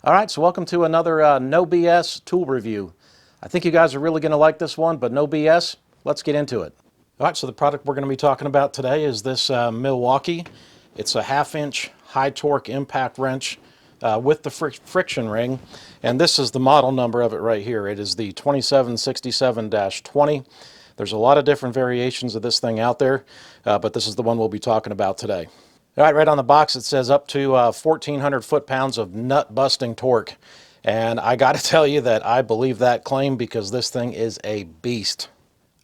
All right, so welcome to another No BS tool review. I think you guys are really going to like this one, but no BS, let's get into it. All right, so the product we're going to be talking about today is this Milwaukee. It's a 1/2-inch high torque impact wrench with the friction ring, and this is the model number of it right here. It is the 2767-20. There's a lot of different variations of this thing out there, but this is the one we'll be talking about today. All right, right on the box it says up to 1,400 foot-pounds of nut-busting torque. And I got to tell you that I believe that claim because this thing is a beast.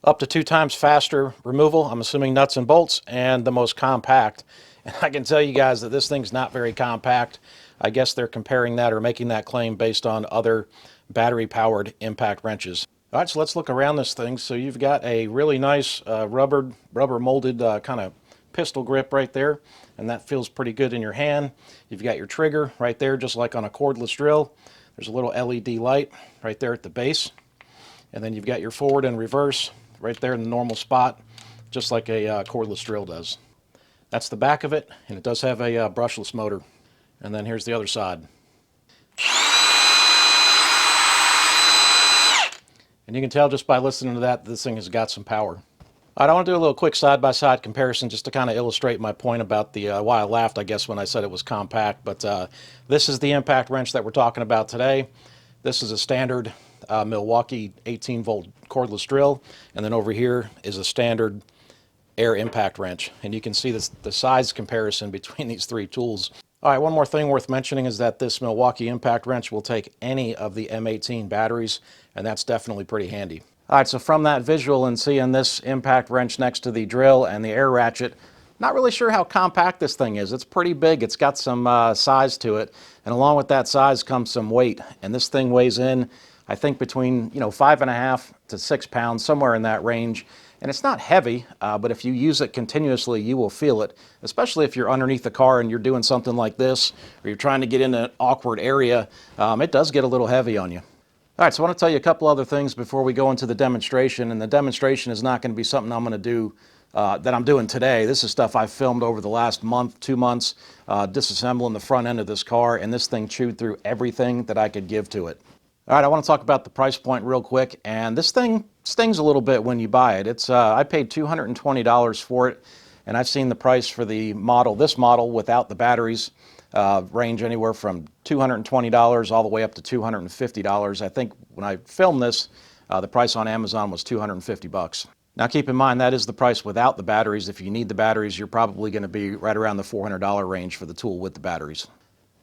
Up to 2 times faster removal, I'm assuming nuts and bolts, and the most compact. And I can tell you guys that this thing's not very compact. I guess they're comparing that or making that claim based on other battery-powered impact wrenches. All right, so let's look around this thing. So you've got a really nice rubber molded kind of pistol grip right there, and that feels pretty good in your hand. You've got your trigger right there, just like on a cordless drill. There's a little LED light right there at the base, and then you've got your forward and reverse right there in the normal spot, just like a cordless drill does. That's the back of it, and it does have a brushless motor. And then here's the other side. And you can tell just by listening to that, this thing has got some power. All right, I want to do a little quick side-by-side comparison just to kind of illustrate my point about the why I laughed, I guess, when I said it was compact. But this is the impact wrench that we're talking about today. This is a standard Milwaukee 18-volt cordless drill. And then over here is a standard air impact wrench. And you can see this, the size comparison between these three tools. All right, one more thing worth mentioning is that this Milwaukee impact wrench will take any of the M18 batteries, and that's definitely pretty handy. All right, so from that visual and seeing this impact wrench next to the drill and the air ratchet, not really sure how compact this thing is. It's pretty big. It's got some size to it, and along with that size comes some weight. And this thing weighs in, I think, between 5.5 to 6 pounds, somewhere in that range. And it's not heavy, but if you use it continuously, you will feel it, especially if you're underneath the car and you're doing something like this, or you're trying to get in an awkward area. It does get a little heavy on you. All right, so I want to tell you a couple other things before we go into the demonstration, and the demonstration is not going to be something I'm going to do that I'm doing today. This is stuff I've filmed over the last month, 2 months, disassembling the front end of this car, and this thing chewed through everything that I could give to it. All right, I want to talk about the price point real quick, and this thing stings a little bit when you buy it. It's I paid $220 for it, and I've seen the price for the model, this model without the batteries, range anywhere from $220 all the way up to $250. I think when I filmed this, the price on Amazon was $250. Now keep in mind that is the price without the batteries. If you need the batteries, you're probably going to be right around the $400 range for the tool with the batteries.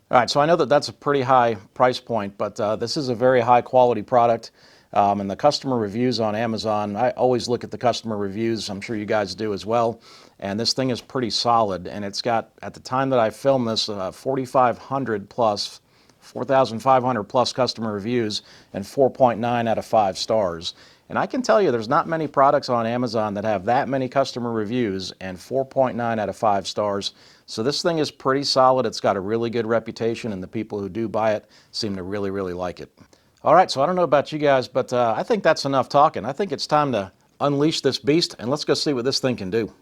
All right, so I know that that's a pretty high price point, but this is a very high quality product. And the customer reviews on Amazon, I always look at the customer reviews. I'm sure you guys do as well. And this thing is pretty solid. And it's got, at the time that I filmed this, 4,500 plus, 4,500 plus customer reviews and 4.9 out of 5 stars. And I can tell you there's not many products on Amazon that have that many customer reviews and 4.9 out of 5 stars. So this thing is pretty solid. It's got a really good reputation, and the people who do buy it seem to really, really like it. All right, so I don't know about you guys, but I think that's enough talking. I think it's time to unleash this beast, and let's go see what this thing can do.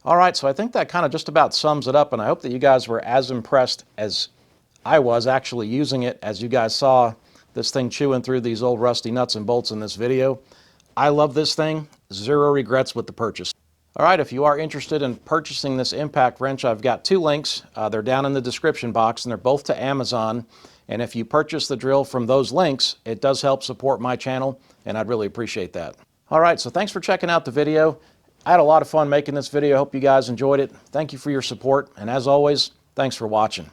All right, so I think that kind of just about sums it up, and I hope that you guys were as impressed as I was actually using it, as you guys saw this thing chewing through these old rusty nuts and bolts in this video. I love this thing. Zero regrets with the purchase. All right, if you are interested in purchasing this impact wrench, I've got 2 links. They're down in the description box, and they're both to Amazon. And if you purchase the drill from those links, it does help support my channel, and I'd really appreciate that. All right, so thanks for checking out the video. I had a lot of fun making this video. Hope you guys enjoyed it. Thank you for your support, and as always, thanks for watching.